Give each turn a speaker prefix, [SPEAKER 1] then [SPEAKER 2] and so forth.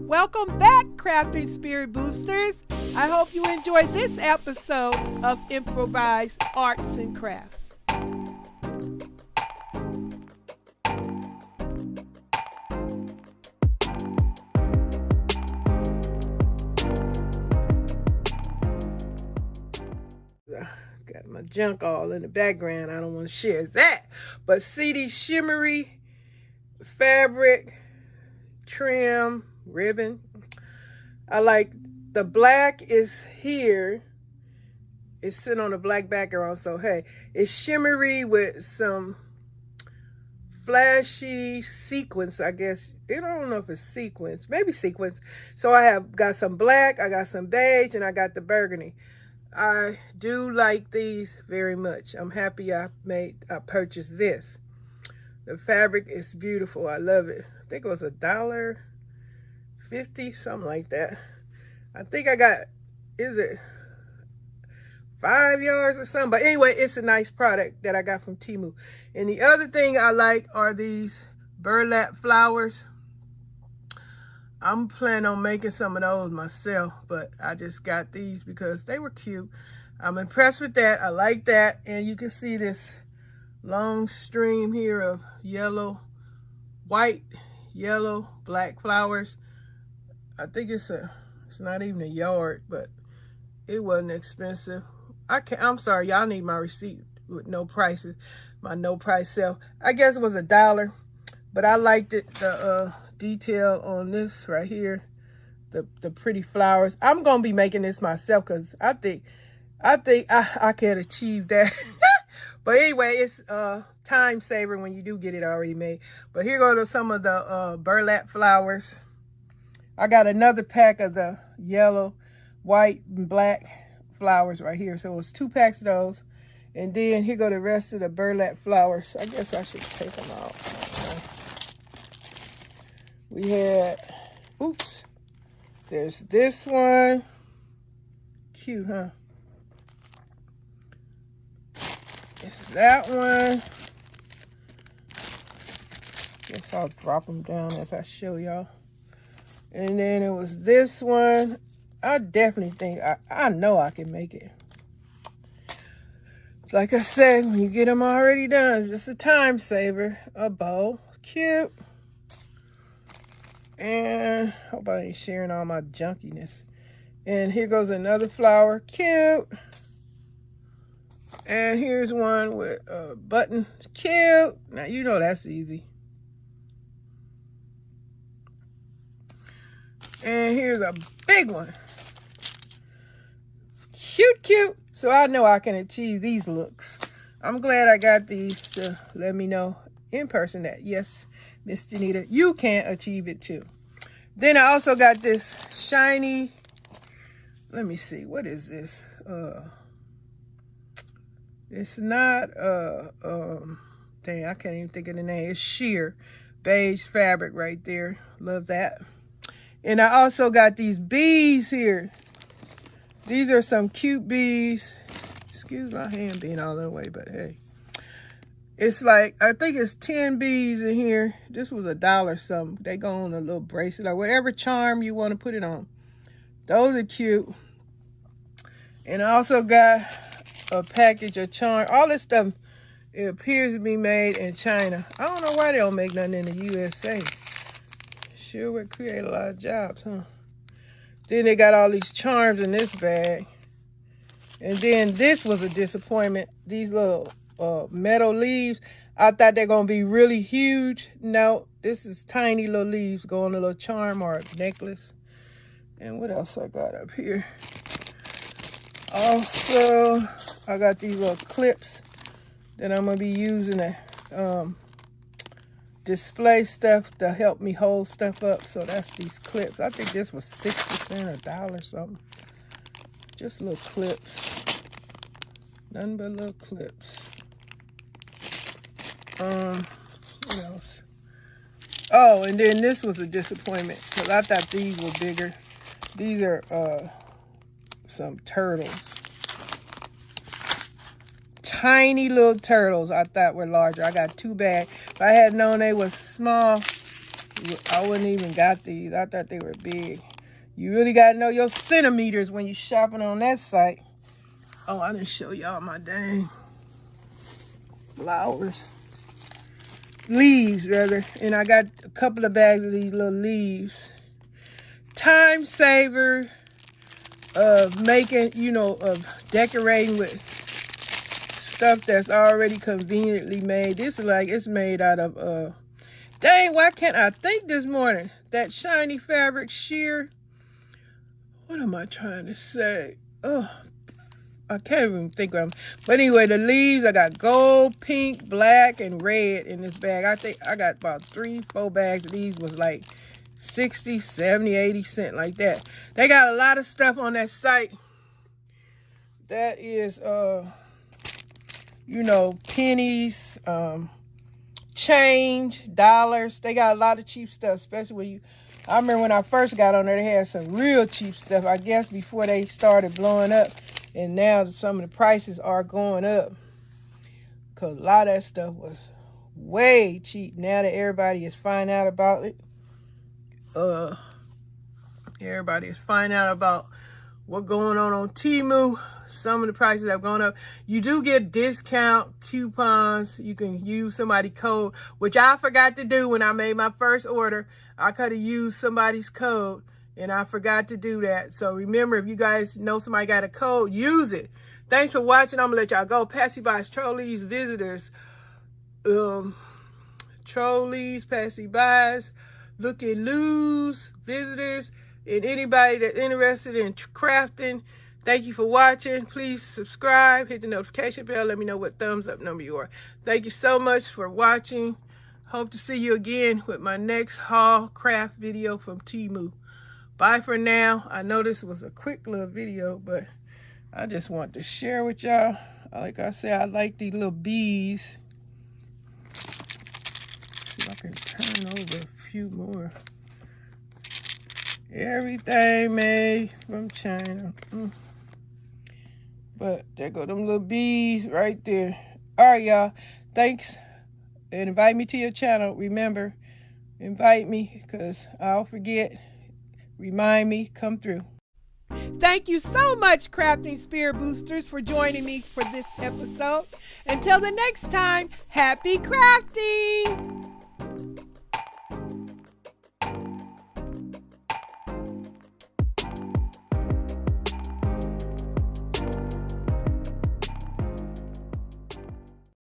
[SPEAKER 1] Welcome back, Crafting Spirit Boosters. I hope you enjoyed this episode of Improvised Arts and Crafts. Got my junk all in the background. I don't want to share that. But see these shimmery fabric trim ribbon. I like the black is here. It's sitting on a black background. So hey, it's shimmery with some flashy sequins, I guess. I don't know if it's sequins, maybe sequins. So I have got some black, I got some beige, and I got the burgundy. I do like these very much. I'm happy I purchased this. The fabric is beautiful. I love it. I think it was $1.50, something like that. I think I got, is it 5 yards or something? But anyway, it's a nice product that I got from Temu. And the other thing I like are these burlap flowers. I'm planning on making some of those myself, but I just got these because they were cute. I'm impressed with that. I like that. And you can see this long stream here of yellow, white, yellow, black flowers. I think it's not even a yard, but it wasn't expensive. I'm sorry, y'all need my receipt with no prices, my no price sale. I guess it was $1, but I liked it, the detail on this right here, the pretty flowers. I'm gonna be making this myself because I think I can achieve that. But anyway, it's time saver when you do get it already made. But here go to some of the burlap flowers. I got another pack of the yellow, white, and black flowers right here. So it's 2 packs of those. And then here go the rest of the burlap flowers. I guess I should take them out. We had, oops, there's this one. Cute, huh? It's that one. Guess I'll drop them down as I show y'all. And then it was this one. I definitely think, I know I can make it. Like I said, when you get them already done, it's just a time saver. A bow, cute. And hope I ain't sharing all my junkiness. And here goes another flower, cute. And here's one with a button, cute. Now you know that's easy. And here's a big one. Cute, cute. So I know I can achieve these looks. I'm glad I got these to let me know in person that, yes, Miss Janita, you can achieve it too. Then I also got this shiny, let me see, what is this? It's not, dang, I can't even think of the name. It's sheer beige fabric right there. Love that. And I also got these bees here. These are some cute bees. Excuse my hand being all in the way, but hey. It's like, I think it's 10 bees in here. This was $1 something. They go on a little bracelet or whatever charm you want to put it on. Those are cute. And I also got a package of charm. All this stuff, it appears to be made in China. I don't know why they don't make nothing in the USA. Sure would create a lot of jobs, huh? Then they got all these charms in this bag. And then this was a disappointment. These little metal leaves. I thought they're going to be really huge. No, this is tiny little leaves go on a little charm or a necklace. And what else I got up here? Also, I got these little clips that I'm going to be using to display stuff to help me hold stuff up. So that's these clips. I think this was 60 cents, $1 something. Just little clips. Nothing but little clips. What else? Oh, and then this was a disappointment because I thought these were bigger. These are some turtles. Tiny little turtles I thought were larger. I got 2 bags. If I had known they was small, I wouldn't even got these. I thought they were big. You really got to know your centimeters when you're shopping on that site. Oh, I didn't show y'all my dang flowers. Leaves, rather. And I got a couple of bags of these little leaves. Time saver of making, you know, of decorating with stuff that's already conveniently made. This is like, it's made out of, dang, why can't I think this morning? That shiny fabric sheer. What am I trying to say? Oh, I can't even think of them. But anyway, the leaves, I got gold, pink, black, and red in this bag. I think I got about 3-4 bags of these. Was like 60, 70, 80 cents, like that. They got a lot of stuff on that site that is, you know, pennies, change, dollars. They got a lot of cheap stuff, especially when you, I remember when I first got on there, they had some real cheap stuff, I guess, before they started blowing up. And now some of the prices are going up, because a lot of that stuff was way cheap. Now that everybody is finding out about it, everybody is finding out about what's going on Temu. Some of the prices have gone up. You do get discount coupons. You can use somebody's code, which I forgot to do when I made my first order. I could have used somebody's code, and I forgot to do that. So remember, if you guys know somebody got a code, use it. Thanks for watching. I'm going to let y'all go. Passy-bys, trolleys, visitors, trolleys, passy-bys, look-and-loos, visitors, and anybody that's interested in crafting. Thank you for watching. Please subscribe, hit the notification bell. Let me know what thumbs up number you are. Thank you so much for watching. Hope to see you again with my next haul craft video from Temu. Bye for now. I know this was a quick little video, but I just want to share with y'all. Like I said, I like these little bees. See if I can turn over a few more. Everything made from China. But there go them little bees right there. All right, y'all. Thanks. And invite me to your channel. Remember, invite me, because I'll forget. Remind me, come through. Thank you so much, Crafting Spirit Boosters, for joining me for this episode. Until the next time, happy crafting!